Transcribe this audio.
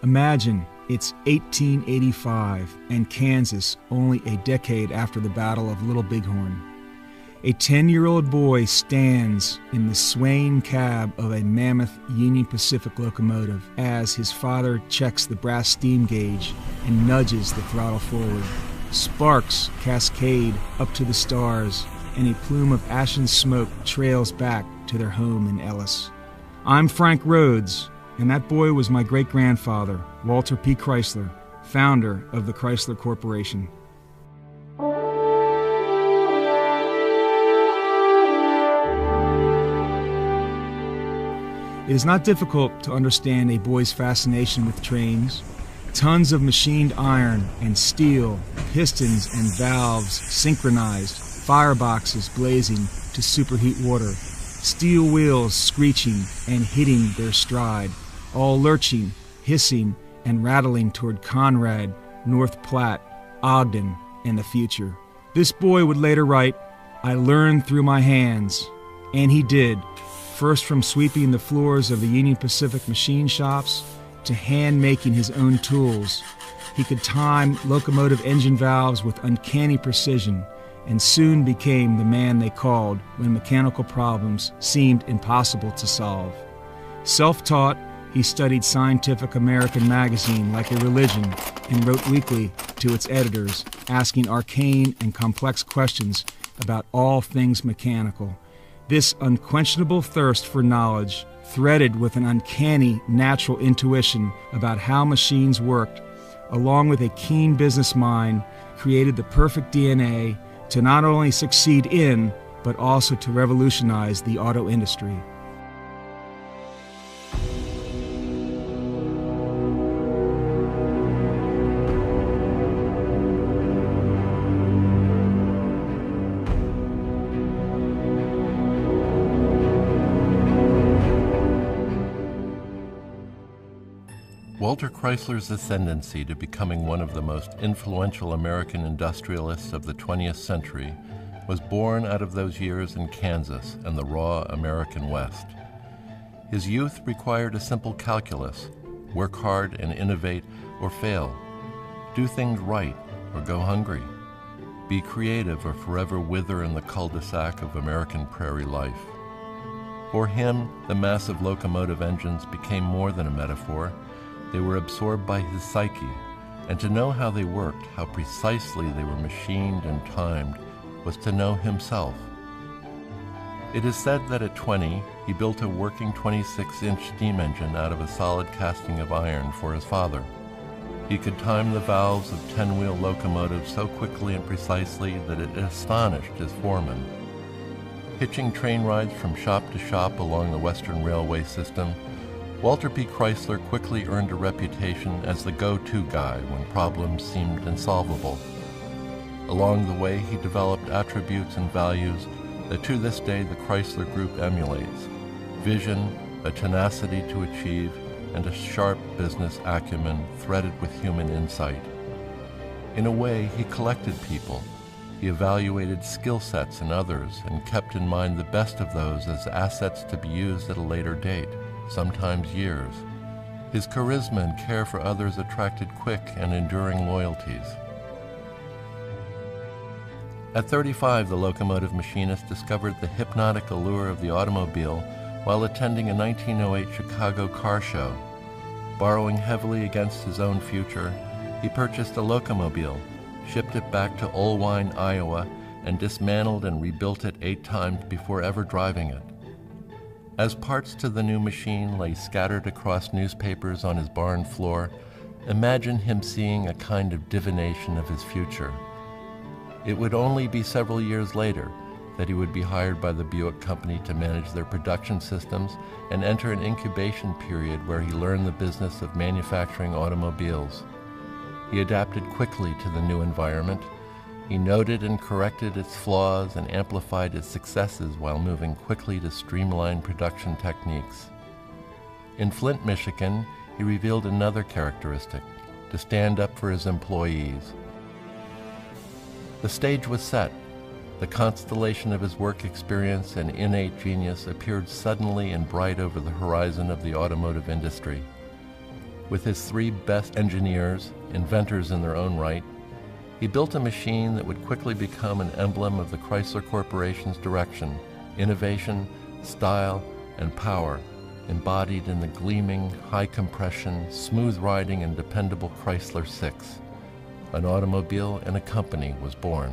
Imagine it's 1885 and Kansas only a decade after the Battle of Little Bighorn. A 10-year-old boy stands in the swaying cab of a mammoth Union Pacific locomotive as his father checks the brass steam gauge and nudges the throttle forward. Sparks cascade up to the stars, and a plume of ashen smoke trails back to their home in Ellis. I'm Frank Rhodes, and that boy was my great-grandfather, Walter P. Chrysler, founder of the Chrysler Corporation. It is not difficult to understand a boy's fascination with trains. Tons of machined iron and steel, pistons and valves synchronized, fireboxes blazing to superheat water, steel wheels screeching and hitting their stride, all lurching, hissing, and rattling toward Conrad, North Platte, Ogden, and the future. This boy would later write, "I learned through my hands," and he did, first from sweeping the floors of the Union Pacific machine shops to hand-making his own tools. He could time locomotive engine valves with uncanny precision and soon became the man they called when mechanical problems seemed impossible to solve. Self-taught, he studied Scientific American magazine like a religion and wrote weekly to its editors, asking arcane and complex questions about all things mechanical. This unquenchable thirst for knowledge, threaded with an uncanny natural intuition about how machines worked, along with a keen business mind, created the perfect DNA to not only succeed in, but also to revolutionize the auto industry. Walter Chrysler's ascendancy to becoming one of the most influential American industrialists of the 20th century was born out of those years in Kansas and the raw American West. His youth required a simple calculus: work hard and innovate or fail, do things right or go hungry, be creative or forever wither in the cul-de-sac of American prairie life. For him, the massive locomotive engines became more than a metaphor. They were absorbed by his psyche, and to know how they worked, how precisely they were machined and timed, was to know himself. It is said that at 20, he built a working 26-inch steam engine out of a solid casting of iron for his father. He could time the valves of 10-wheel locomotives so quickly and precisely that it astonished his foreman. Hitching train rides from shop to shop along the Western Railway system, Walter P. Chrysler quickly earned a reputation as the go-to guy when problems seemed insolvable. Along the way, he developed attributes and values that to this day the Chrysler Group emulates: vision, a tenacity to achieve, and a sharp business acumen threaded with human insight. In a way, he collected people. He evaluated skill sets in others and kept in mind the best of those as assets to be used at a later date, sometimes years. His charisma and care for others attracted quick and enduring loyalties. At 35, the locomotive machinist discovered the hypnotic allure of the automobile while attending a 1908 Chicago car show. Borrowing heavily against his own future, he purchased a locomobile, shipped it back to Olwine, Iowa, and dismantled and rebuilt it 8 times before ever driving it. As parts to the new machine lay scattered across newspapers on his barn floor, imagine him seeing a kind of divination of his future. It would only be several years later that he would be hired by the Buick Company to manage their production systems and enter an incubation period where he learned the business of manufacturing automobiles. He adapted quickly to the new environment. He noted and corrected its flaws and amplified its successes while moving quickly to streamline production techniques. In Flint, Michigan, he revealed another characteristic: to stand up for his employees. The stage was set. The constellation of his work experience and innate genius appeared suddenly and bright over the horizon of the automotive industry. With his 3 best engineers, inventors in their own right, he built a machine that would quickly become an emblem of the Chrysler Corporation's direction, innovation, style, and power, embodied in the gleaming, high-compression, smooth-riding, and dependable Chrysler 6. An automobile and a company was born.